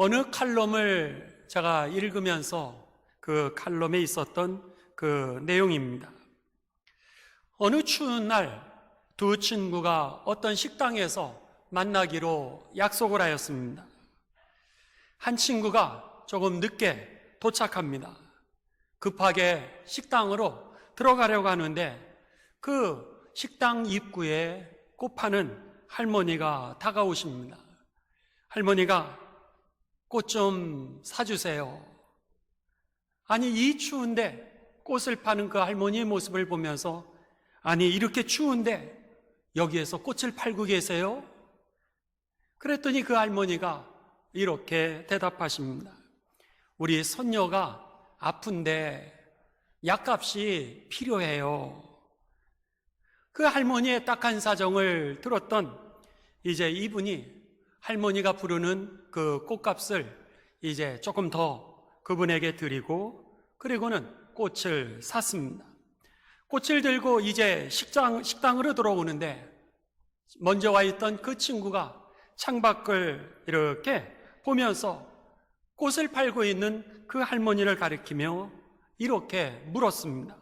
어느 칼럼을 제가 읽으면서 그 칼럼에 있었던 그 내용입니다. 어느 추운 날 두 친구가 어떤 식당에서 만나기로 약속을 하였습니다. 한 친구가 조금 늦게 도착합니다. 급하게 식당으로 들어가려고 하는데 그 식당 입구에 꽃 파는 할머니가 다가오십니다. 할머니가 꽃 좀 사주세요. 아니, 이 추운데 꽃을 파는 그 할머니의 모습을 보면서 아니, 이렇게 추운데 여기에서 꽃을 팔고 계세요? 그랬더니 그 할머니가 이렇게 대답하십니다. 우리 손녀가 아픈데 약값이 필요해요. 그 할머니의 딱한 사정을 들었던 이제 이분이 할머니가 부르는 그 꽃값을 이제 조금 더 그분에게 드리고 그리고는 꽃을 샀습니다. 꽃을 들고 이제 식당으로 들어오는데 먼저 와 있던 그 친구가 창밖을 이렇게 보면서 꽃을 팔고 있는 그 할머니를 가리키며 이렇게 물었습니다.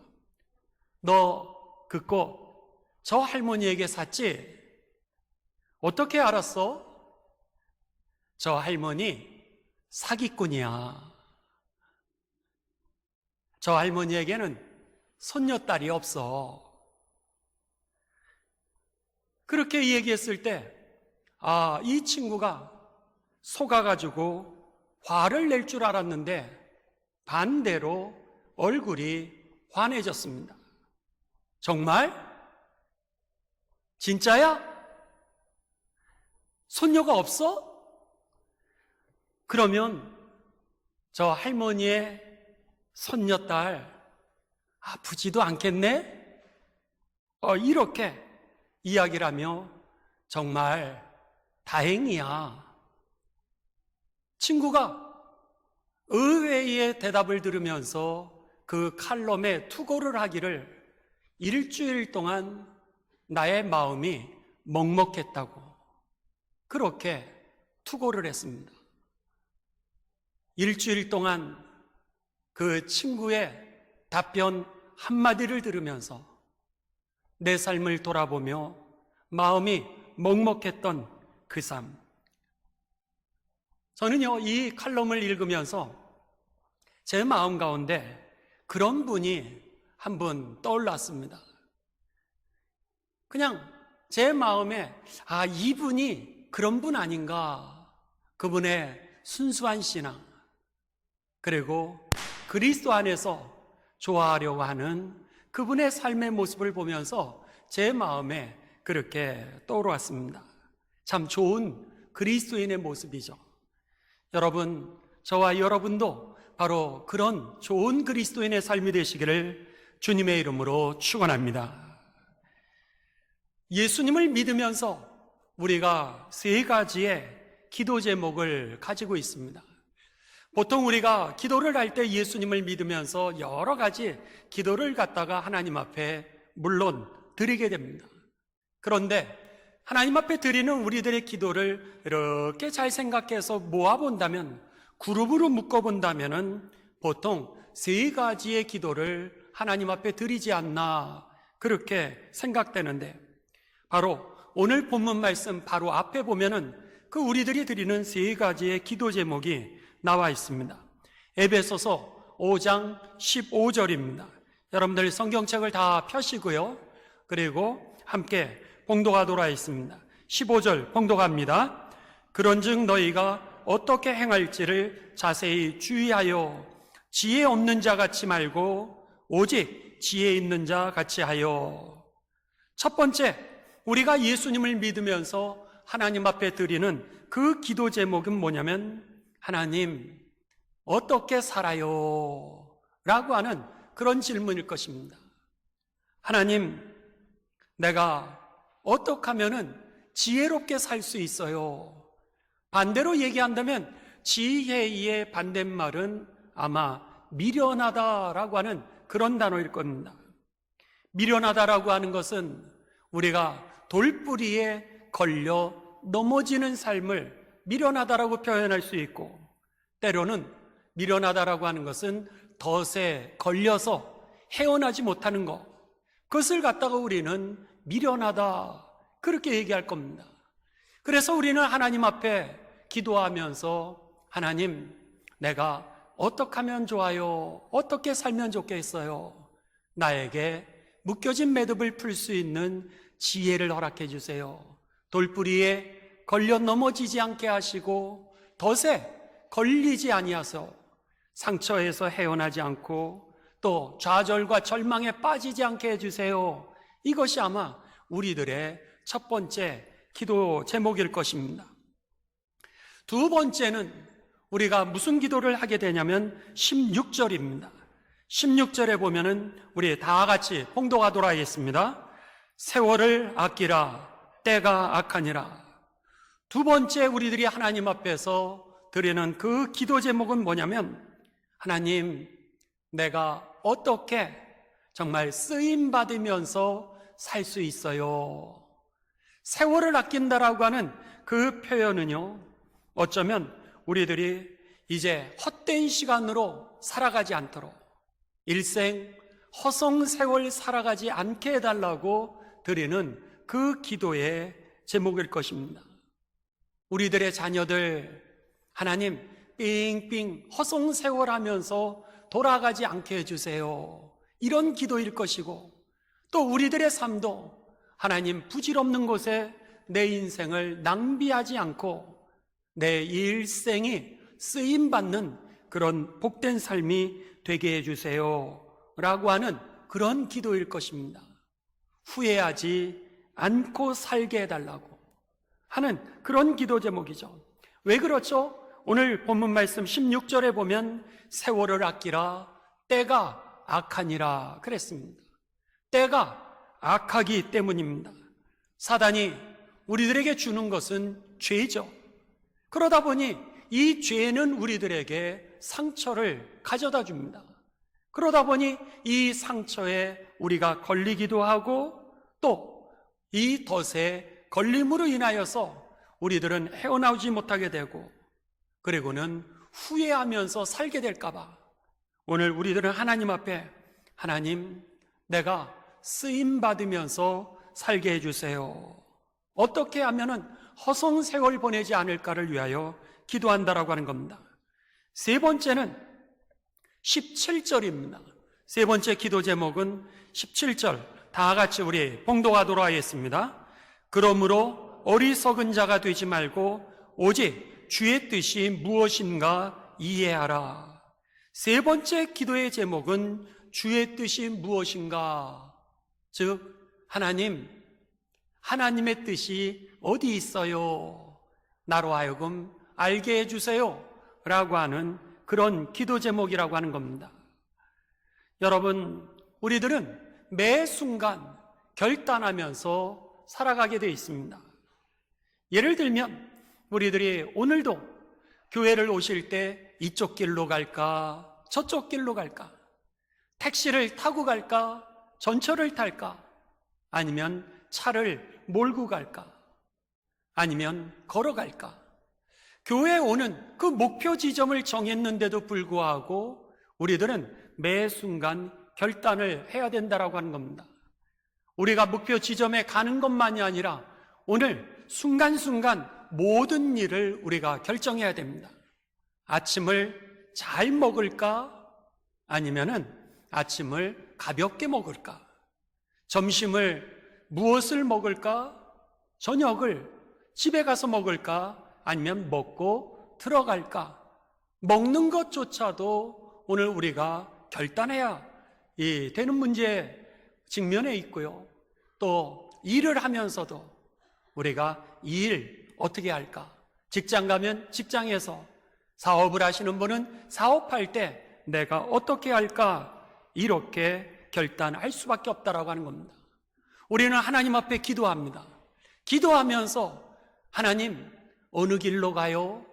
너 그 꽃 저 할머니에게 샀지? 어떻게 알았어? 저 할머니 사기꾼이야. 저 할머니에게는 손녀딸이 없어. 그렇게 얘기했을 때 이 친구가 속아가지고 화를 낼 줄 알았는데 반대로 얼굴이 환해졌습니다. 정말? 진짜야? 손녀가 없어? 그러면 저 할머니의 손녀딸 아프지도 않겠네? 이렇게 이야기를 하며 정말 다행이야. 친구가 의외의 대답을 들으면서 그 칼럼에 투고를 하기를 일주일 동안 나의 마음이 먹먹했다고 그렇게 투고를 했습니다. 일주일 동안 그 친구의 답변 한마디를 들으면서 내 삶을 돌아보며 마음이 먹먹했던 그 삶. 저는요, 이 칼럼을 읽으면서 제 마음 가운데 그런 분이 한 분 떠올랐습니다. 그냥 제 마음에 이분이 그런 분 아닌가. 그분의 순수한 신앙 그리고 그리스도 안에서 좋아하려고 하는 그분의 삶의 모습을 보면서 제 마음에 그렇게 떠올랐습니다. 참 좋은 그리스도인의 모습이죠. 여러분, 저와 여러분도 바로 그런 좋은 그리스도인의 삶이 되시기를 주님의 이름으로 축원합니다. 예수님을 믿으면서 우리가 세 가지의 기도 제목을 가지고 있습니다. 보통 우리가 기도를 할 때 예수님을 믿으면서 여러 가지 기도를 갖다가 하나님 앞에 물론 드리게 됩니다. 그런데 하나님 앞에 드리는 우리들의 기도를 이렇게 잘 생각해서 모아본다면, 그룹으로 묶어본다면 보통 세 가지의 기도를 하나님 앞에 드리지 않나 그렇게 생각되는데, 바로 오늘 본문 말씀 바로 앞에 보면은 그 우리들이 드리는 세 가지의 기도 제목이 나와 있습니다. 에베소서 5장 15절입니다. 여러분들 성경책을 다 펴시고요. 그리고 함께 봉독하도록 하겠습니다. 15절 봉독합니다. 그런즉 너희가 어떻게 행할지를 자세히 주의하여 지혜 없는 자 같이 말고 오직 지혜 있는 자 같이 하여. 첫 번째, 우리가 예수님을 믿으면서 하나님 앞에 드리는 그 기도 제목은 뭐냐면, 하나님 어떻게 살아요? 라고 하는 그런 질문일 것입니다. 하나님, 내가 어떻게 하면 지혜롭게 살 수 있어요? 반대로 얘기한다면 지혜의 반대말은 아마 미련하다라고 하는 그런 단어일 겁니다. 미련하다라고 하는 것은 우리가 돌뿌리에 걸려 넘어지는 삶을 미련하다라고 표현할 수 있고, 때로는 미련하다라고 하는 것은 덫에 걸려서 헤어나지 못하는 것, 그것을 갖다가 우리는 미련하다 그렇게 얘기할 겁니다. 그래서 우리는 하나님 앞에 기도하면서 하나님, 내가 어떻게 하면 좋아요? 어떻게 살면 좋겠어요? 나에게 묶여진 매듭을 풀 수 있는 지혜를 허락해 주세요. 돌뿌리에 걸려 넘어지지 않게 하시고 덫에 걸리지 아니하소 상처에서 헤어나지 않고 또 좌절과 절망에 빠지지 않게 해주세요. 이것이 아마 우리들의 첫 번째 기도 제목일 것입니다. 두 번째는 우리가 무슨 기도를 하게 되냐면 16절입니다. 16절에 보면은 우리 다 같이 봉독하도록 하겠습니다. 세월을 아끼라 때가 악하니라. 두 번째 우리들이 하나님 앞에서 드리는 그 기도 제목은 뭐냐면 하나님, 내가 어떻게 정말 쓰임 받으면서 살 수 있어요? 세월을 아낀다라고 하는 그 표현은요, 어쩌면 우리들이 이제 헛된 시간으로 살아가지 않도록 일생 허송세월 살아가지 않게 해달라고 드리는 그 기도의 제목일 것입니다. 우리들의 자녀들, 하나님 삥삥 허송세월 하면서 돌아가지 않게 해주세요. 이런 기도일 것이고, 또 우리들의 삶도 하나님 부질없는 곳에 내 인생을 낭비하지 않고 내 일생이 쓰임받는 그런 복된 삶이 되게 해주세요 라고 하는 그런 기도일 것입니다. 후회하지 않고 살게 해달라고 하는 그런 기도 제목이죠. 왜 그렇죠? 오늘 본문 말씀 16절에 보면 세월을 아끼라 때가 악하니라 그랬습니다. 때가 악하기 때문입니다. 사단이 우리들에게 주는 것은 죄죠. 그러다 보니 이 죄는 우리들에게 상처를 가져다 줍니다. 그러다 보니 이 상처에 우리가 걸리기도 하고 또 이 덫에 걸림으로 인하여서 우리들은 헤어나오지 못하게 되고 그리고는 후회하면서 살게 될까봐 오늘 우리들은 하나님 앞에 하나님, 내가 쓰임받으면서 살게 해주세요. 어떻게 하면은 허송세월 보내지 않을까를 위하여 기도한다라고 하는 겁니다. 세 번째는 17절입니다. 세 번째 기도 제목은 17절 다 같이 우리 봉독하도록 하겠습니다. 그러므로 어리석은 자가 되지 말고 오직 주의 뜻이 무엇인가 이해하라. 세 번째 기도의 제목은 주의 뜻이 무엇인가, 즉 하나님의 뜻이 어디 있어요? 나로 하여금 알게 해주세요 라고 하는 그런 기도 제목이라고 하는 겁니다. 여러분, 우리들은 매 순간 결단하면서 살아가게 되어 있습니다. 예를 들면 우리들이 오늘도 교회를 오실 때 이쪽 길로 갈까 저쪽 길로 갈까, 택시를 타고 갈까 전철을 탈까, 아니면 차를 몰고 갈까, 아니면 걸어갈까. 교회에 오는 그 목표 지점을 정했는데도 불구하고 우리들은 매 순간 결단을 해야 된다라고 하는 겁니다. 우리가 목표 지점에 가는 것만이 아니라 오늘 순간순간 모든 일을 우리가 결정해야 됩니다. 아침을 잘 먹을까? 아니면은 아침을 가볍게 먹을까? 점심을 무엇을 먹을까? 저녁을 집에 가서 먹을까? 아니면 먹고 들어갈까? 먹는 것조차도 오늘 우리가 결단해야 되는 문제에 직면해 있고요. 또 일을 하면서도 우리가 이 일 어떻게 할까? 직장 가면 직장에서, 사업을 하시는 분은 사업할 때 내가 어떻게 할까? 이렇게 결단할 수밖에 없다라고 하는 겁니다. 우리는 하나님 앞에 기도합니다. 기도하면서 하나님, 어느 길로 가요?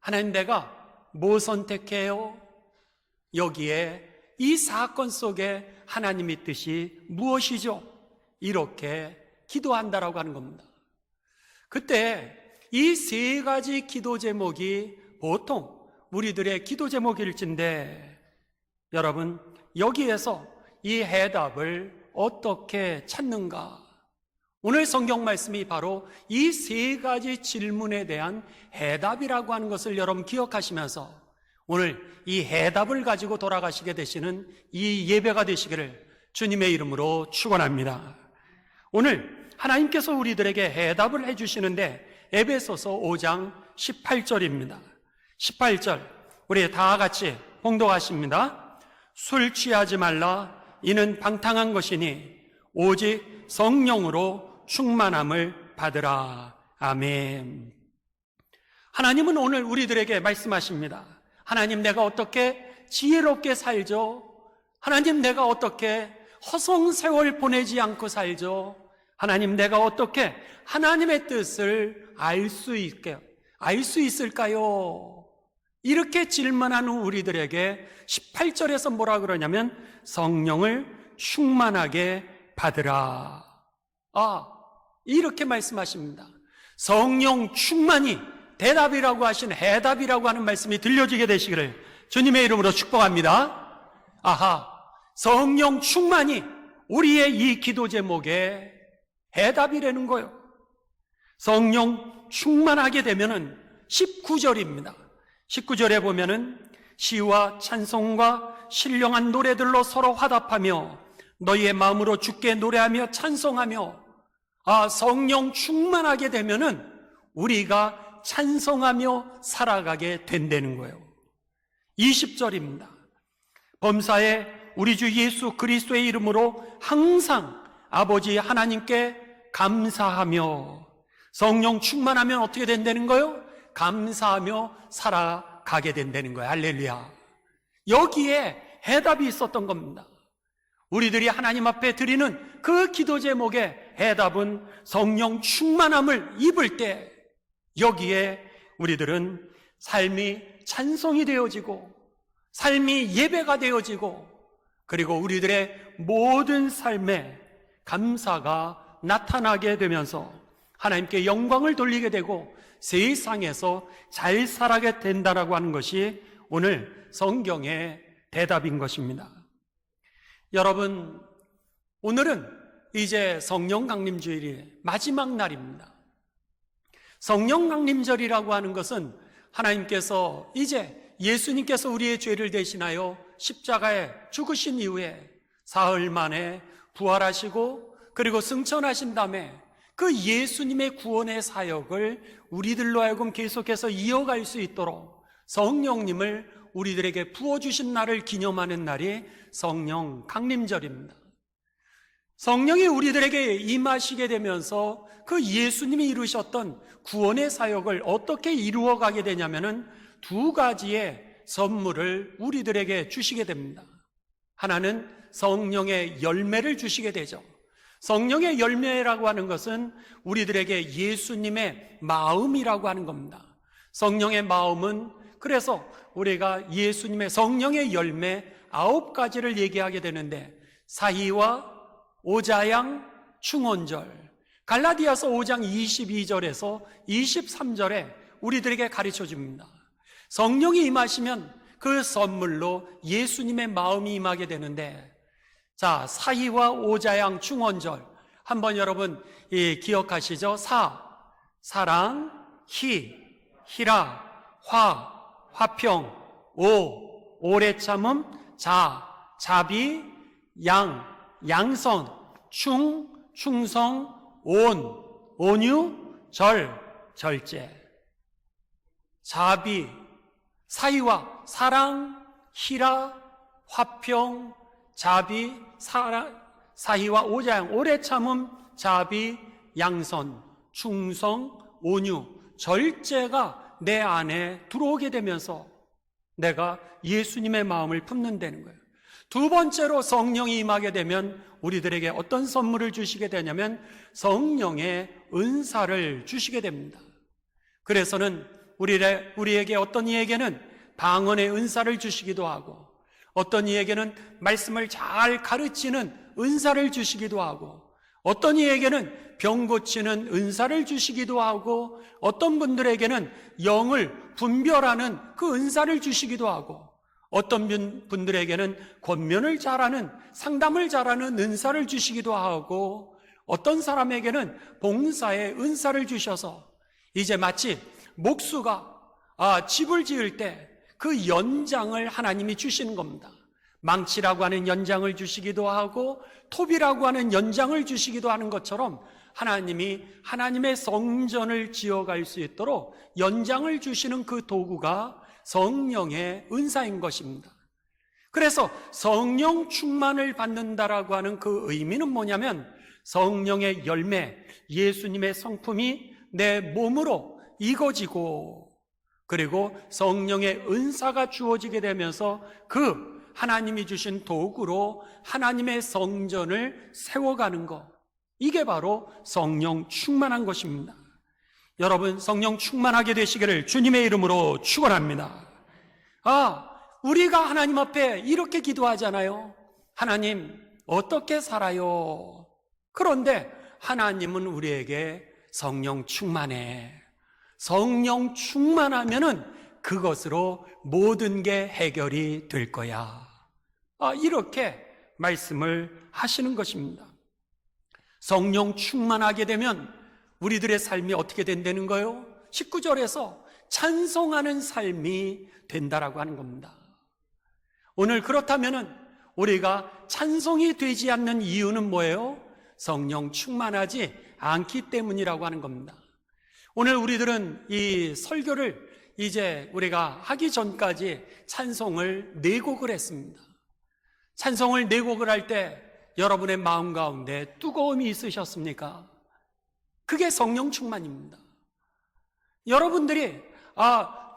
하나님, 내가 뭐 선택해요? 여기에 이 사건 속에 하나님의 뜻이 무엇이죠? 이렇게 기도한다라고 하는 겁니다. 그때 이 세 가지 기도 제목이 보통 우리들의 기도 제목일진데 여러분, 여기에서 이 해답을 어떻게 찾는가? 오늘 성경 말씀이 바로 이 세 가지 질문에 대한 해답이라고 하는 것을 여러분 기억하시면서 오늘 이 해답을 가지고 돌아가시게 되시는 이 예배가 되시기를 주님의 이름으로 축원합니다. 오늘 하나님께서 우리들에게 해답을 해주시는데 에베소서 5장 18절입니다. 18절 우리 다 같이 봉독하십니다. 술 취하지 말라. 이는 방탕한 것이니 오직 성령으로 충만함을 받으라. 아멘. 하나님은 오늘 우리들에게 말씀하십니다. 하나님, 내가 어떻게 지혜롭게 살죠? 하나님, 내가 어떻게 허송세월 보내지 않고 살죠? 하나님, 내가 어떻게 하나님의 뜻을 알 수 있을까요? 이렇게 질문하는 우리들에게 18절에서 뭐라 그러냐면 성령을 충만하게 받으라. 이렇게 말씀하십니다. 성령 충만이 대답이라고 하신 해답이라고 하는 말씀이 들려지게 되시기를 주님의 이름으로 축복합니다. 성령 충만이 우리의 이 기도 제목의 해답이라는 거예요. 성령 충만하게 되면은 19절입니다. 19절에 보면은 시와 찬송과 신령한 노래들로 서로 화답하며 너희의 마음으로 주께 노래하며 찬송하며. 성령 충만하게 되면은 우리가 찬송하며 살아가게 된다는 거예요. 20절입니다. 범사에 우리 주 예수 그리스도의 이름으로 항상 아버지 하나님께 감사하며. 성령 충만하면 어떻게 된다는 거예요? 감사하며 살아가게 된다는 거예요. 할렐루야. 여기에 해답이 있었던 겁니다. 우리들이 하나님 앞에 드리는 그 기도 제목의 해답은 성령 충만함을 입을 때 여기에 우리들은 삶이 찬송이 되어지고 삶이 예배가 되어지고 그리고 우리들의 모든 삶에 감사가 나타나게 되면서 하나님께 영광을 돌리게 되고 세상에서 잘 살아가게 된다라고 하는 것이 오늘 성경의 대답인 것입니다. 여러분, 오늘은 이제 성령 강림주일이 마지막 날입니다. 성령 강림절이라고 하는 것은 하나님께서 이제 예수님께서 우리의 죄를 대신하여 십자가에 죽으신 이후에 사흘 만에 부활하시고 그리고 승천하신 다음에 그 예수님의 구원의 사역을 우리들로 하여금 계속해서 이어갈 수 있도록 성령님을 우리들에게 부어주신 날을 기념하는 날이 성령 강림절입니다. 성령이 우리들에게 임하시게 되면서 그 예수님이 이루셨던 구원의 사역을 어떻게 이루어가게 되냐면은 두 가지의 선물을 우리들에게 주시게 됩니다. 하나는 성령의 열매를 주시게 되죠. 성령의 열매라고 하는 것은 우리들에게 예수님의 마음이라고 하는 겁니다. 성령의 마음은 그래서 우리가 예수님의 성령의 열매 9가지를 얘기하게 되는데 사희와 오자양 충원절, 갈라디아서 5장 22절에서 23절에 우리들에게 가르쳐 줍니다. 성령이 임하시면 그 선물로 예수님의 마음이 임하게 되는데, 자, 사희와 오자양 충원절 한번 여러분 기억하시죠? 사랑, 희라, 화평, 오래 참음, 자비, 양선, 충성, 온유, 절제. 자비, 사희와 사랑, 희라, 화평, 자비, 사희와 오자양, 오래 참음, 자비, 양선, 충성, 온유, 절제가 내 안에 들어오게 되면서 내가 예수님의 마음을 품는다는 거예요. 두 번째로 성령이 임하게 되면 우리들에게 어떤 선물을 주시게 되냐면 성령의 은사를 주시게 됩니다. 그래서는 우리에게 어떤 이에게는 방언의 은사를 주시기도 하고 어떤 이에게는 말씀을 잘 가르치는 은사를 주시기도 하고 어떤 이에게는 병 고치는 은사를 주시기도 하고 어떤 분들에게는 영을 분별하는 그 은사를 주시기도 하고, 어떤 분들에게는 권면을 잘하는, 상담을 잘하는 은사를 주시기도 하고, 어떤 사람에게는 봉사의 은사를 주셔서 이제 마치 목수가 집을 지을 때 그 연장을 하나님이 주시는 겁니다. 망치라고 하는 연장을 주시기도 하고 톱이라고 하는 연장을 주시기도 하는 것처럼, 하나님이 하나님의 성전을 지어갈 수 있도록 연장을 주시는 그 도구가 성령의 은사인 것입니다. 그래서 성령 충만을 받는다라고 하는 그 의미는 뭐냐면, 성령의 열매, 예수님의 성품이 내 몸으로 익어지고, 그리고 성령의 은사가 주어지게 되면서 그 하나님이 주신 도구로 하나님의 성전을 세워가는 것, 이게 바로 성령 충만한 것입니다. 여러분, 성령 충만하게 되시기를 주님의 이름으로 축원합니다. 우리가 하나님 앞에 이렇게 기도하잖아요. 하나님, 어떻게 살아요? 그런데 하나님은 우리에게 성령 충만해. 성령 충만하면은 그것으로 모든 게 해결이 될 거야. 이렇게 말씀을 하시는 것입니다. 성령 충만하게 되면 우리들의 삶이 어떻게 된다는 거예요? 19절에서 찬송하는 삶이 된다라고 하는 겁니다. 오늘 그렇다면은 우리가 찬송이 되지 않는 이유는 뭐예요? 성령 충만하지 않기 때문이라고 하는 겁니다. 오늘 우리들은 이 설교를 이제 우리가 하기 전까지 찬송을 4곡을 했습니다. 찬송을 4곡을 할 때 여러분의 마음 가운데 뜨거움이 있으셨습니까? 그게 성령 충만입니다. 여러분들이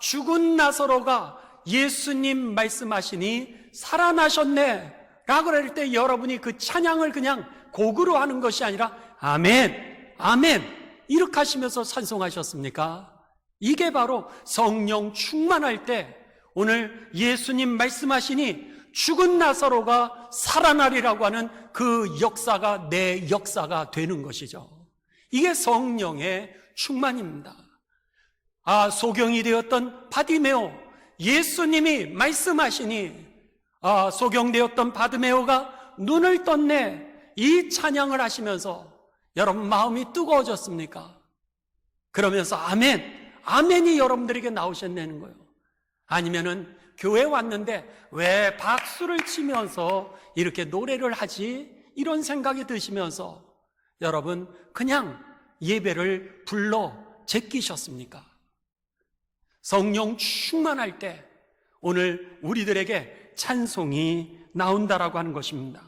죽은 나사로가 예수님 말씀하시니 살아나셨네 라고 할 때 여러분이 그 찬양을 그냥 곡으로 하는 것이 아니라 아멘, 아멘 이렇게 하시면서 찬송하셨습니까? 이게 바로 성령 충만할 때 오늘 예수님 말씀하시니 죽은 나사로가 살아나리라고 하는 그 역사가 내 역사가 되는 것이죠. 이게 성령의 충만입니다. 소경이 되었던 바디메오, 예수님이 말씀하시니 소경되었던 바디메오가 눈을 떴네, 이 찬양을 하시면서 여러분 마음이 뜨거워졌습니까? 그러면서 아멘, 아멘이 여러분들에게 나오셨다는 거예요. 아니면은 교회 왔는데 왜 박수를 치면서 이렇게 노래를 하지? 이런 생각이 드시면서 여러분 그냥 예배를 불러 제끼셨습니까? 성령 충만할 때 오늘 우리들에게 찬송이 나온다라고 하는 것입니다.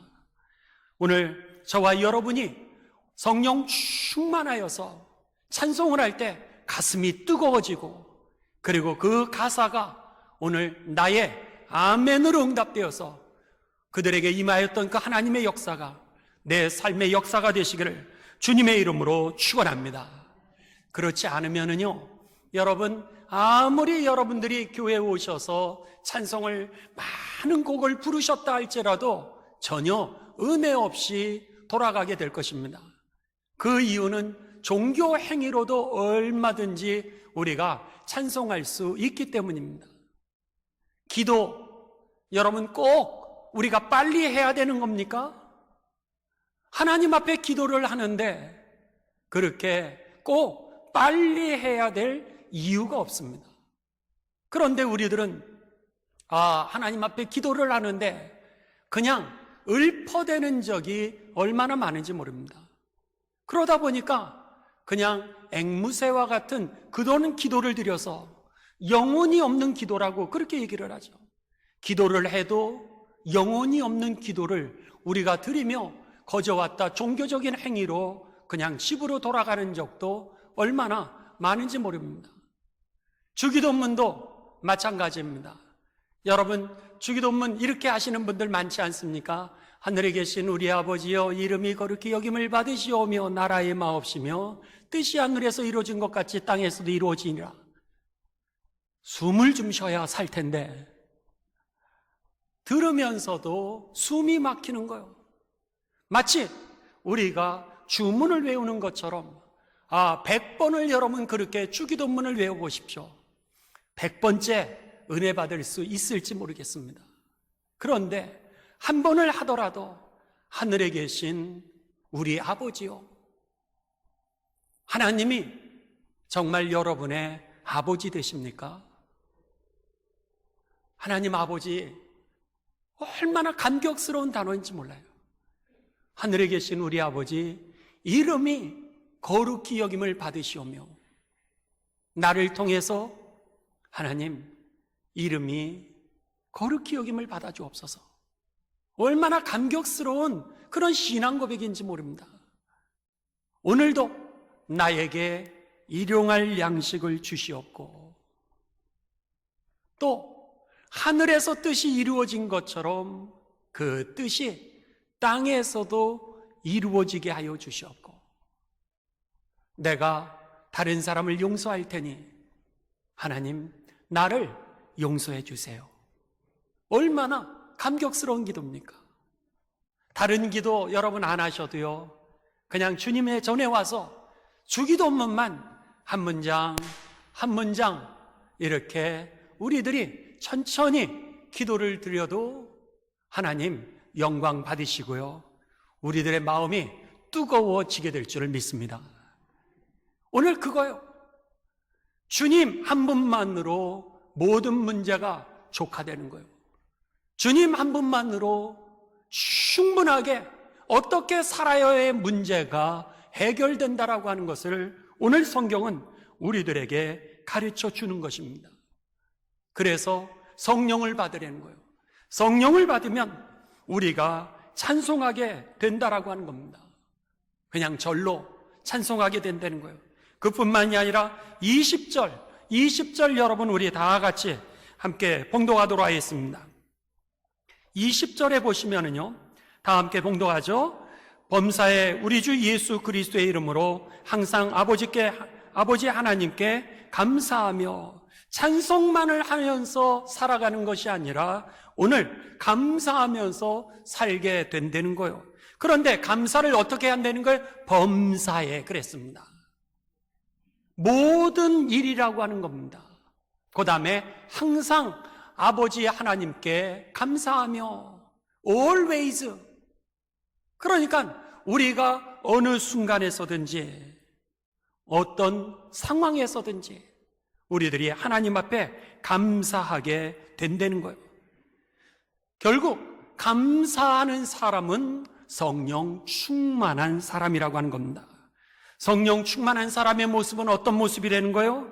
오늘 저와 여러분이 성령 충만하여서 찬송을 할 때 가슴이 뜨거워지고, 그리고 그 가사가 오늘 나의 아멘으로 응답되어서 그들에게 임하였던 그 하나님의 역사가 내 삶의 역사가 되시기를 주님의 이름으로 축원합니다. 그렇지 않으면은요, 여러분 아무리 여러분들이 교회에 오셔서 찬송을 많은 곡을 부르셨다 할지라도 전혀 은혜 없이 돌아가게 될 것입니다. 그 이유는 종교 행위로도 얼마든지 우리가 찬송할 수 있기 때문입니다. 기도, 여러분 꼭 우리가 빨리 해야 되는 겁니까? 하나님 앞에 기도를 하는데 그렇게 꼭 빨리 해야 될 이유가 없습니다. 그런데 우리들은 하나님 앞에 기도를 하는데 그냥 읊어대는 적이 얼마나 많은지 모릅니다. 그러다 보니까 그냥 앵무새와 같은 그도는 기도를 드려서 영혼이 없는 기도라고 그렇게 얘기를 하죠. 기도를 해도 영혼이 없는 기도를 우리가 드리며 거저왔다 종교적인 행위로 그냥 집으로 돌아가는 적도 얼마나 많은지 모릅니다. 주기도문도 마찬가지입니다. 여러분 주기도문 이렇게 하시는 분들 많지 않습니까? 하늘에 계신 우리 아버지여, 이름이 거룩히 여김을 받으시오며 나라의 마옵시며 뜻이 하늘에서 이루어진 것 같이 땅에서도 이루어지니라. 숨을 좀 쉬어야 살 텐데 들으면서도 숨이 막히는 거예요. 마치 우리가 주문을 외우는 것처럼 100번을 여러분 그렇게 주기도문을 외워보십시오. 100번째 은혜 받을 수 있을지 모르겠습니다. 그런데 한 번을 하더라도 하늘에 계신 우리 아버지요, 하나님이 정말 여러분의 아버지 되십니까? 하나님 아버지, 얼마나 감격스러운 단어인지 몰라요. 하늘에 계신 우리 아버지, 이름이 거룩히 여김을 받으시오며 나를 통해서 하나님 이름이 거룩히 여김을 받아 주옵소서. 얼마나 감격스러운 그런 신앙 고백인지 모릅니다. 오늘도 나에게 일용할 양식을 주시옵고, 또 하늘에서 뜻이 이루어진 것처럼 그 뜻이 땅에서도 이루어지게 하여 주시옵고, 내가 다른 사람을 용서할 테니 하나님 나를 용서해 주세요. 얼마나 감격스러운 기도입니까? 다른 기도 여러분 안 하셔도요, 그냥 주님의 전에 와서 주기도문만 한 문장 한 문장 이렇게 우리들이 천천히 기도를 드려도 하나님 영광 받으시고요, 우리들의 마음이 뜨거워지게 될 줄을 믿습니다. 오늘 그거요, 주님 한 분만으로 모든 문제가 족화되는 거예요. 주님 한 분만으로 충분하게 어떻게 살아야의 문제가 해결된다라고 하는 것을 오늘 성경은 우리들에게 가르쳐 주는 것입니다. 그래서 성령을 받으려는 거예요. 성령을 받으면 우리가 찬송하게 된다라고 하는 겁니다. 그냥 절로 찬송하게 된다는 거예요. 그뿐만이 아니라 20절 여러분 우리 다 같이 함께 봉독하도록 하겠습니다. 20절에 보시면은요, 다 함께 봉독하죠. 범사에 우리 주 예수 그리스도의 이름으로 항상 아버지 하나님께 감사하며 찬송만을 하면서 살아가는 것이 아니라 오늘 감사하면서 살게 된다는 거예요. 그런데 감사를 어떻게 한다는 거예요? 범사에 그랬습니다. 모든 일이라고 하는 겁니다. 그 다음에 항상 아버지 하나님께 감사하며 always, 그러니까 우리가 어느 순간에서든지 어떤 상황에서든지 우리들이 하나님 앞에 감사하게 된다는 거예요. 결국 감사하는 사람은 성령 충만한 사람이라고 하는 겁니다. 성령 충만한 사람의 모습은 어떤 모습이라는 거예요?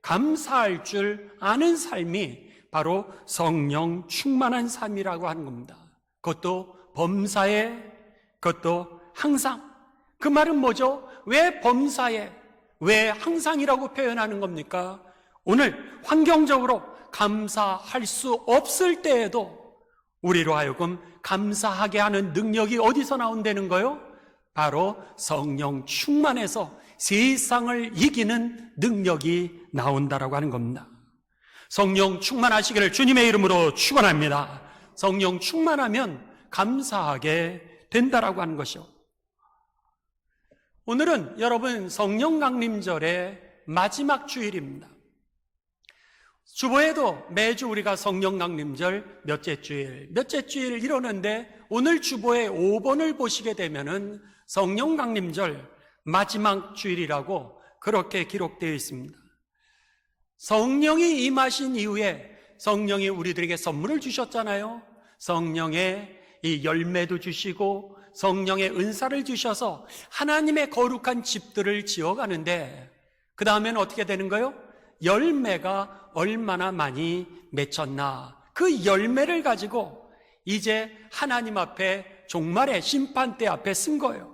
감사할 줄 아는 삶이 바로 성령 충만한 삶이라고 하는 겁니다. 그것도 범사에, 그것도 항상. 그 말은 뭐죠? 왜 범사에, 왜 항상이라고 표현하는 겁니까? 오늘 환경적으로 감사할 수 없을 때에도 우리로 하여금 감사하게 하는 능력이 어디서 나온다는 거예요? 바로 성령 충만해서 세상을 이기는 능력이 나온다라고 하는 겁니다. 성령 충만하시기를 주님의 이름으로 축원합니다. 성령 충만하면 감사하게 된다라고 하는 것이요. 오늘은 여러분 성령 강림절의 마지막 주일입니다. 주보에도 매주 우리가 성령 강림절 몇째 주일 이러는데 오늘 주보에 5번을 보시게 되면은 성령 강림절 마지막 주일이라고 그렇게 기록되어 있습니다. 성령이 임하신 이후에 성령이 우리들에게 선물을 주셨잖아요. 성령의 이 열매도 주시고 성령의 은사를 주셔서 하나님의 거룩한 집들을 지어가는데 그 다음에는 어떻게 되는 거예요? 열매가 얼마나 많이 맺혔나, 그 열매를 가지고 이제 하나님 앞에 종말의 심판대 앞에 쓴 거예요.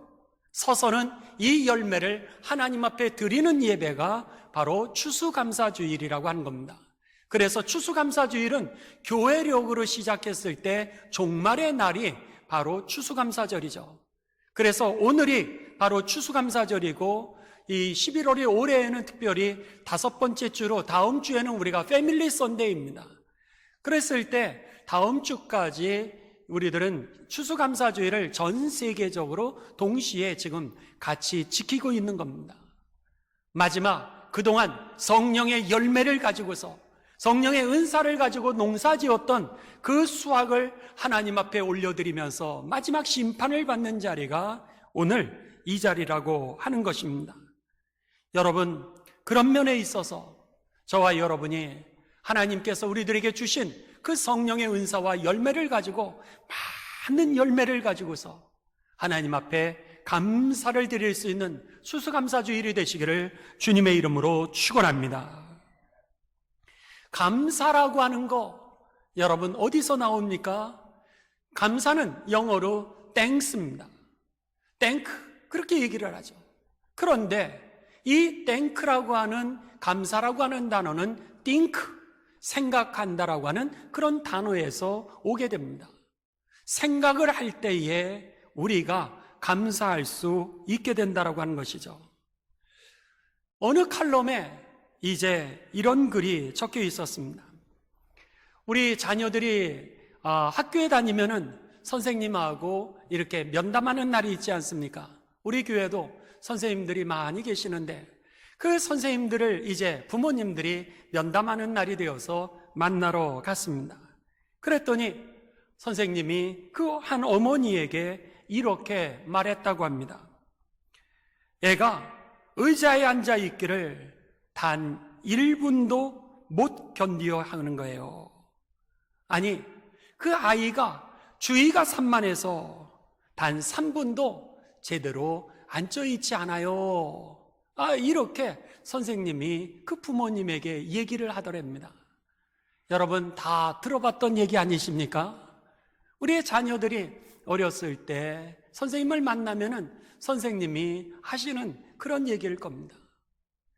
서서는 이 열매를 하나님 앞에 드리는 예배가 바로 추수감사주일이라고 하는 겁니다. 그래서 추수감사주일은 교회력으로 시작했을 때 종말의 날이 바로 추수감사절이죠. 그래서 오늘이 바로 추수감사절이고 이 11월이 올해에는 특별히 5번째 주로 다음 주에는 우리가 패밀리 선데이입니다. 그랬을 때 다음 주까지 우리들은 추수감사주일을 전 세계적으로 동시에 지금 같이 지키고 있는 겁니다. 마지막 그동안 성령의 열매를 가지고서 성령의 은사를 가지고 농사지었던 그 수확을 하나님 앞에 올려드리면서 마지막 심판을 받는 자리가 오늘 이 자리라고 하는 것입니다. 여러분, 그런 면에 있어서 저와 여러분이 하나님께서 우리들에게 주신 그 성령의 은사와 열매를 가지고 많은 열매를 가지고서 하나님 앞에 감사를 드릴 수 있는 수수감사주일이 되시기를 주님의 이름으로 축원합니다. 감사라고 하는 거 여러분 어디서 나옵니까? 감사는 영어로 thanks입니다. thank 그렇게 얘기를 하죠. 그런데 이 thank라고 하는 감사라고 하는 단어는 think 생각한다라고 하는 그런 단어에서 오게 됩니다. 생각을 할 때에 우리가 감사할 수 있게 된다라고 하는 것이죠. 어느 칼럼에 이제 이런 글이 적혀 있었습니다. 우리 자녀들이 학교에 다니면은 선생님하고 이렇게 면담하는 날이 있지 않습니까? 우리 교회도 선생님들이 많이 계시는데 그 선생님들을 이제 부모님들이 면담하는 날이 되어서 만나러 갔습니다. 그랬더니 선생님이 그 한 어머니에게 이렇게 말했다고 합니다. 애가 의자에 앉아 있기를 단 1분도 못 견디어 하는 거예요. 아니, 그 아이가 주의가 산만해서 단 3분도 제대로 앉아있지 않아요. 이렇게 선생님이 그 부모님에게 얘기를 하더랍니다. 여러분 다 들어봤던 얘기 아니십니까? 우리의 자녀들이 어렸을 때 선생님을 만나면은 선생님이 하시는 그런 얘기일 겁니다.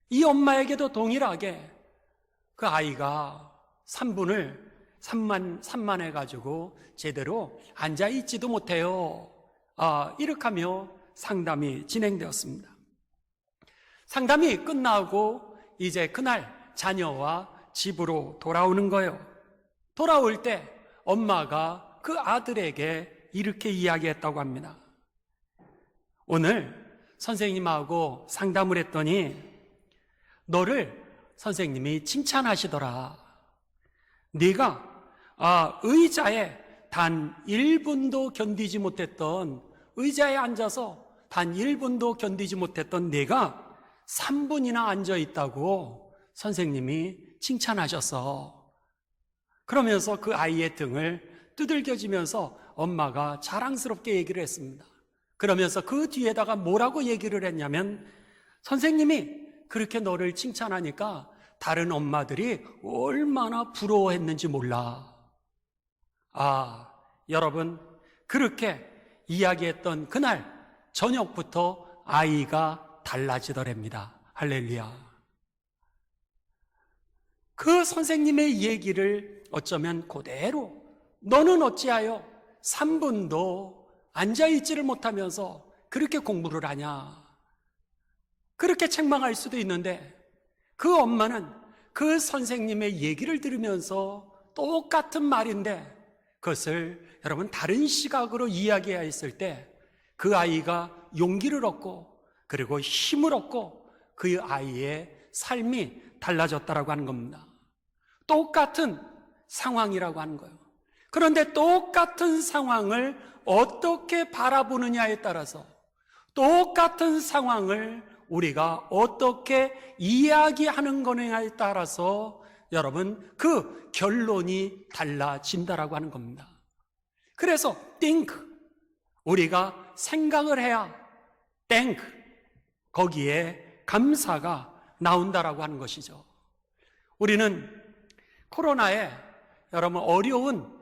이 엄마에게도 동일하게 그 아이가 3분을 산만해가지고 제대로 앉아있지도 못해요. 이렇게 하며 상담이 진행되었습니다. 상담이 끝나고 이제 그날 자녀와 집으로 돌아오는 거예요. 돌아올 때 엄마가 그 아들에게 이렇게 이야기했다고 합니다. 오늘 선생님하고 상담을 했더니 너를 선생님이 칭찬하시더라. 네가 의자에 단 1분도 견디지 못했던, 의자에 앉아서 단 1분도 견디지 못했던 네가 3분이나 앉아있다고 선생님이 칭찬하셨어. 그러면서 그 아이의 등을 두들겨주면서 엄마가 자랑스럽게 얘기를 했습니다. 그러면서 그 뒤에다가 뭐라고 얘기를 했냐면 선생님이 그렇게 너를 칭찬하니까 다른 엄마들이 얼마나 부러워했는지 몰라. 여러분, 그렇게 이야기했던 그날 저녁부터 아이가 달라지더랍니다. 할렐루야. 그 선생님의 얘기를 어쩌면 그대로 너는 어찌하여 3분도 앉아있지를 못하면서 그렇게 공부를 하냐, 그렇게 책망할 수도 있는데 그 엄마는 그 선생님의 얘기를 들으면서 똑같은 말인데 그것을 여러분 다른 시각으로 이야기했을 때 그 아이가 용기를 얻고 그리고 힘을 얻고 그 아이의 삶이 달라졌다라고 하는 겁니다. 똑같은 상황이라고 하는 거예요. 그런데 똑같은 상황을 어떻게 바라보느냐에 따라서, 똑같은 상황을 우리가 어떻게 이야기하는 거냐에 따라서 여러분 그 결론이 달라진다라고 하는 겁니다. 그래서 think, 우리가 생각을 해야 thank, 거기에 감사가 나온다라고 하는 것이죠. 우리는 코로나에 여러분 어려운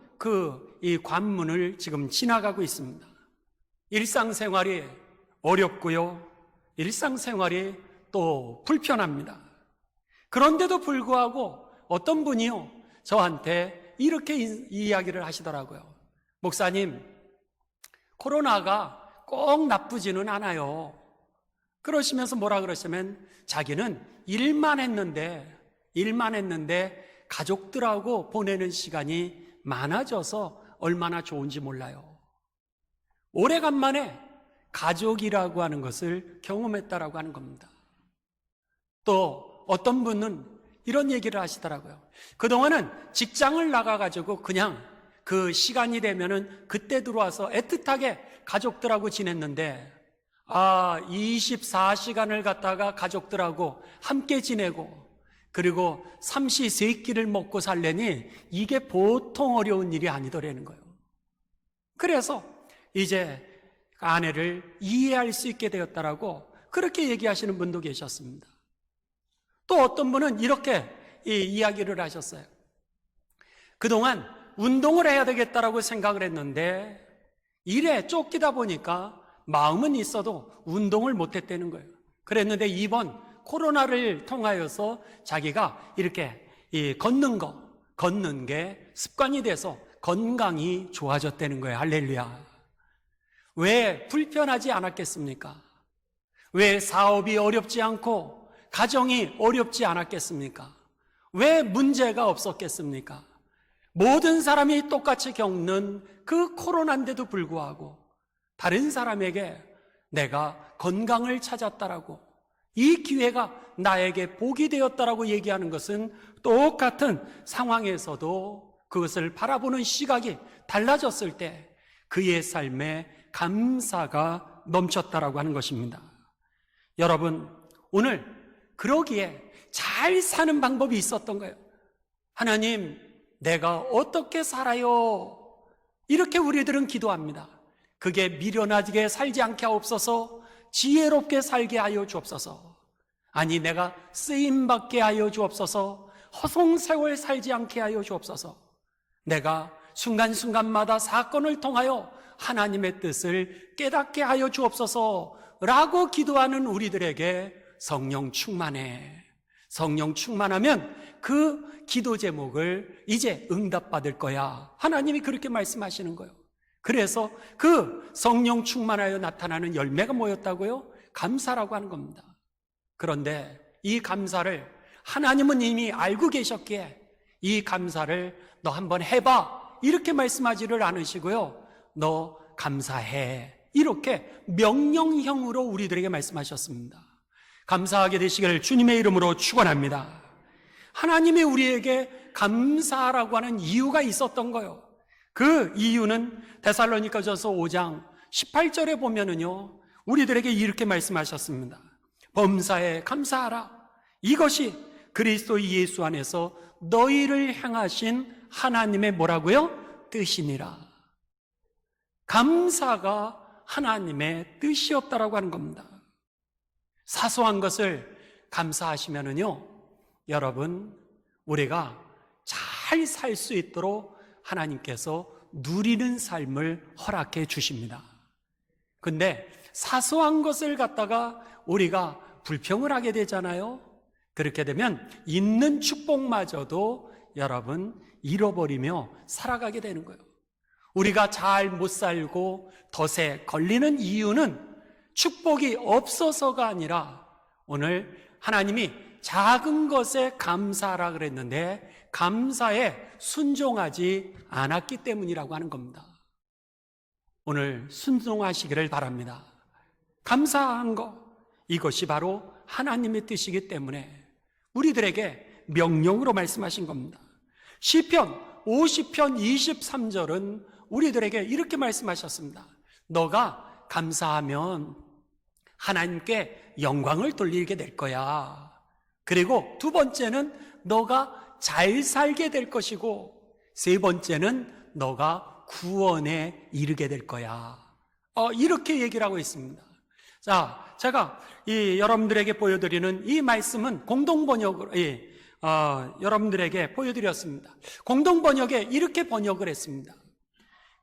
이 관문을 지금 지나가고 있습니다. 일상생활이 어렵고요, 일상생활이 또 불편합니다. 그런데도 불구하고 어떤 분이요 저한테 이렇게 이야기를 하시더라고요. 목사님, 코로나가 꼭 나쁘지는 않아요. 그러시면서 뭐라 그러시면 자기는 일만 했는데 가족들하고 보내는 시간이 많아져서 얼마나 좋은지 몰라요. 오래간만에 가족이라고 하는 것을 경험했다라고 하는 겁니다. 또 어떤 분은 이런 얘기를 하시더라고요. 그동안은 직장을 나가가지고 그냥 그 시간이 되면은 그때 들어와서 애틋하게 가족들하고 지냈는데, 24시간을 갖다가 가족들하고 함께 지내고, 그리고 삼시세끼를 먹고 살려니 이게 보통 어려운 일이 아니더라는 거예요. 그래서 이제 아내를 이해할 수 있게 되었다라고 그렇게 얘기하시는 분도 계셨습니다. 또 어떤 분은 이렇게 이야기를 하셨어요. 그동안 운동을 해야 되겠다라고 생각을 했는데 일에 쫓기다 보니까 마음은 있어도 운동을 못했다는 거예요. 그랬는데 이번 코로나를 통하여서 자기가 이렇게 걷는 게 습관이 돼서 건강이 좋아졌다는 거예요. 할렐루야. 왜 불편하지 않았겠습니까? 왜 사업이 어렵지 않고 가정이 어렵지 않았겠습니까? 왜 문제가 없었겠습니까? 모든 사람이 똑같이 겪는 그 코로나인데도 불구하고 다른 사람에게 내가 건강을 찾았다라고, 이 기회가 나에게 복이 되었다라고 얘기하는 것은 똑같은 상황에서도 그것을 바라보는 시각이 달라졌을 때 그의 삶에 감사가 넘쳤다라고 하는 것입니다. 여러분, 오늘 그러기에 잘 사는 방법이 있었던 거예요. 하나님, 내가 어떻게 살아요? 이렇게 우리들은 기도합니다. 그게 미련하게 살지 않게 하옵소서, 지혜롭게 살게 하여 주옵소서. 아니, 내가 쓰임받게 하여 주옵소서, 허송세월 살지 않게 하여 주옵소서. 내가 순간순간마다 사건을 통하여 하나님의 뜻을 깨닫게 하여 주옵소서 라고 기도하는 우리들에게 성령 충만해. 성령 충만하면 그 기도 제목을 이제 응답받을 거야. 하나님이 그렇게 말씀하시는 거예요. 그래서 그 성령 충만하여 나타나는 열매가 뭐였다고요? 감사라고 하는 겁니다. 그런데 이 감사를 하나님은 이미 알고 계셨기에 이 감사를 너 한번 해봐 이렇게 말씀하지를 않으시고요, 너 감사해 이렇게 명령형으로 우리들에게 말씀하셨습니다. 감사하게 되시기를 주님의 이름으로 축원합니다. 하나님이 우리에게 감사하라고 하는 이유가 있었던 거예요. 그 이유는 데살로니가전서 5장 18절에 보면은요, 우리들에게 이렇게 말씀하셨습니다. 범사에 감사하라. 이것이 그리스도 예수 안에서 너희를 향하신 하나님의 뭐라고요? 뜻이니라. 감사가 하나님의 뜻이었다라고 하는 겁니다. 사소한 것을 감사하시면은요, 여러분, 우리가 잘 살 수 있도록 하나님께서 누리는 삶을 허락해 주십니다. 근데 사소한 것을 갖다가 우리가 불평을 하게 되잖아요. 그렇게 되면 있는 축복마저도 여러분 잃어버리며 살아가게 되는 거예요. 우리가 잘 못 살고 덫에 걸리는 이유는 축복이 없어서가 아니라 오늘 하나님이 작은 것에 감사하라 그랬는데 감사에 순종하지 않았기 때문이라고 하는 겁니다. 오늘 순종하시기를 바랍니다. 감사한 것, 이것이 바로 하나님의 뜻이기 때문에 우리들에게 명령으로 말씀하신 겁니다. 시편 50편 23절은 우리들에게 이렇게 말씀하셨습니다. 너가 감사하면 하나님께 영광을 돌리게 될 거야. 그리고 두 번째는 너가 잘 살게 될 것이고, 세 번째는 너가 구원에 이르게 될 거야. 이렇게 얘기를 하고 있습니다. 자, 제가 여러분들에게 보여드리는 이 말씀은 공동번역으로 여러분들에게 보여드렸습니다. 공동번역에 이렇게 번역을 했습니다.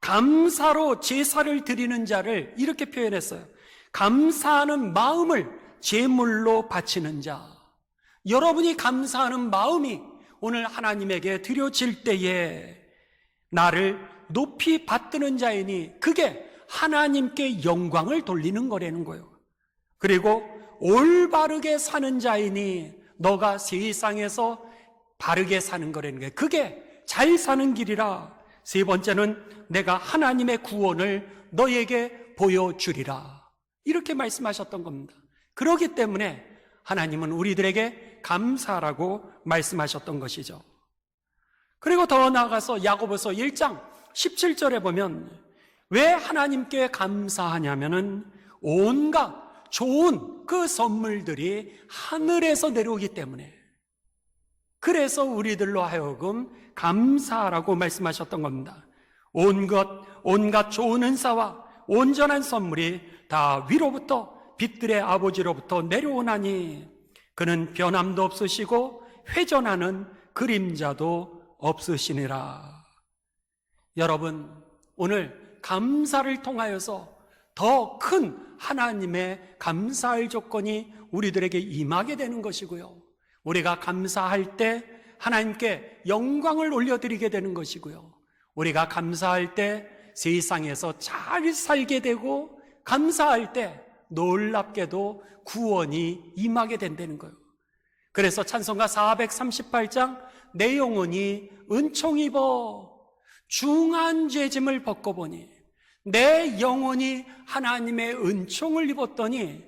감사로 제사를 드리는 자를 이렇게 표현했어요. 감사하는 마음을 제물로 바치는 자. 여러분이 감사하는 마음이 오늘 하나님에게 드려질 때에 나를 높이 받드는 자이니 그게 하나님께 영광을 돌리는 거라는 거예요. 그리고 올바르게 사는 자이니 너가 세상에서 바르게 사는 거라는 거예요. 그게 잘 사는 길이라. 세 번째는 내가 하나님의 구원을 너에게 보여주리라. 이렇게 말씀하셨던 겁니다. 그렇기 때문에 하나님은 우리들에게 감사라고 말씀하셨던 것이죠. 그리고 더 나아가서 야고보서 1장 17절에 보면 왜 하나님께 감사하냐면은 온갖 좋은 그 선물들이 하늘에서 내려오기 때문에, 그래서 우리들로 하여금 감사라고 말씀하셨던 겁니다. 온갖 좋은 은사와 온전한 선물이 다 위로부터 빛들의 아버지로부터 내려오나니 그는 변함도 없으시고 회전하는 그림자도 없으시니라. 여러분, 오늘 감사를 통하여서 더 큰 하나님의 감사할 조건이 우리들에게 임하게 되는 것이고요, 우리가 감사할 때 하나님께 영광을 올려드리게 되는 것이고요, 우리가 감사할 때 세상에서 잘 살게 되고, 감사할 때 놀랍게도 구원이 임하게 된다는 거예요. 그래서 찬송가 438장 내 영혼이 은총 입어 중한 죄짐을 벗고 보니, 내 영혼이 하나님의 은총을 입었더니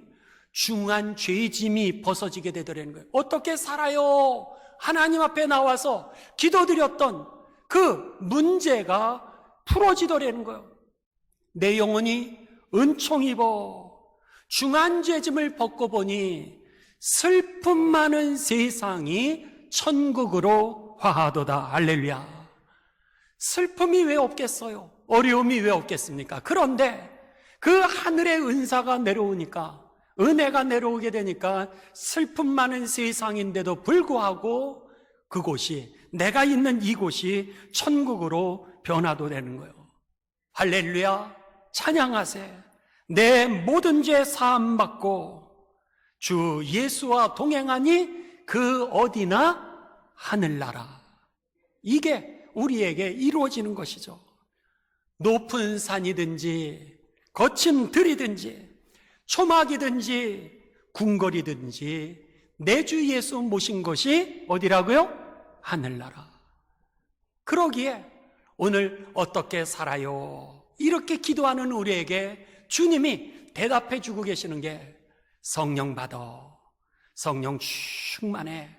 중한 죄짐이 벗어지게 되더라는 거예요. 어떻게 살아요? 하나님 앞에 나와서 기도드렸던 그 문제가 풀어지더라는 거예요. 내 영혼이 은총 입어 중한 죄짐을 벗고 보니 슬픔 많은 세상이 천국으로 화하도다. 할렐루야. 슬픔이 왜 없겠어요? 어려움이 왜 없겠습니까? 그런데 그 하늘의 은사가 내려오니까, 은혜가 내려오게 되니까 슬픔 많은 세상인데도 불구하고 그곳이, 내가 있는 이곳이 천국으로 변화도 되는 거예요. 할렐루야. 찬양하세. 내 모든 죄 사함 받고 주 예수와 동행하니 그 어디나 하늘나라. 이게 우리에게 이루어지는 것이죠. 높은 산이든지 거친 들이든지 초막이든지 궁궐이든지 내 주 예수 모신 것이 어디라고요? 하늘나라. 그러기에 오늘 어떻게 살아요? 이렇게 기도하는 우리에게 주님이 대답해 주고 계시는 게 성령 받아, 성령 충만해.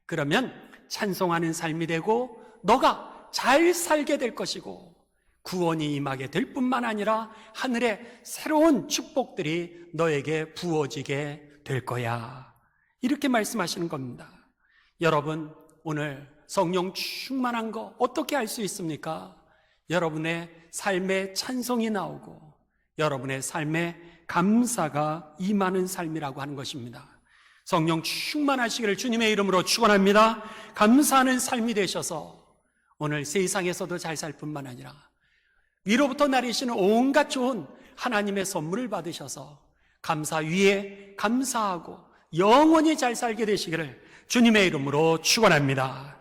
그러면 찬송하는 삶이 되고 너가 잘 살게 될 것이고 구원이 임하게 될 뿐만 아니라 하늘의 새로운 축복들이 너에게 부어지게 될 거야. 이렇게 말씀하시는 겁니다. 여러분, 오늘 성령 충만한 거 어떻게 알 수 있습니까? 여러분의 삶에 찬송이 나오고 여러분의 삶에 감사가 임하는 삶이라고 하는 것입니다. 성령 충만하시기를 주님의 이름으로 축원합니다. 감사하는 삶이 되셔서 오늘 세상에서도 잘 살 뿐만 아니라 위로부터 내리시는 온갖 좋은 하나님의 선물을 받으셔서 감사 위에 감사하고 영원히 잘 살게 되시기를 주님의 이름으로 축원합니다.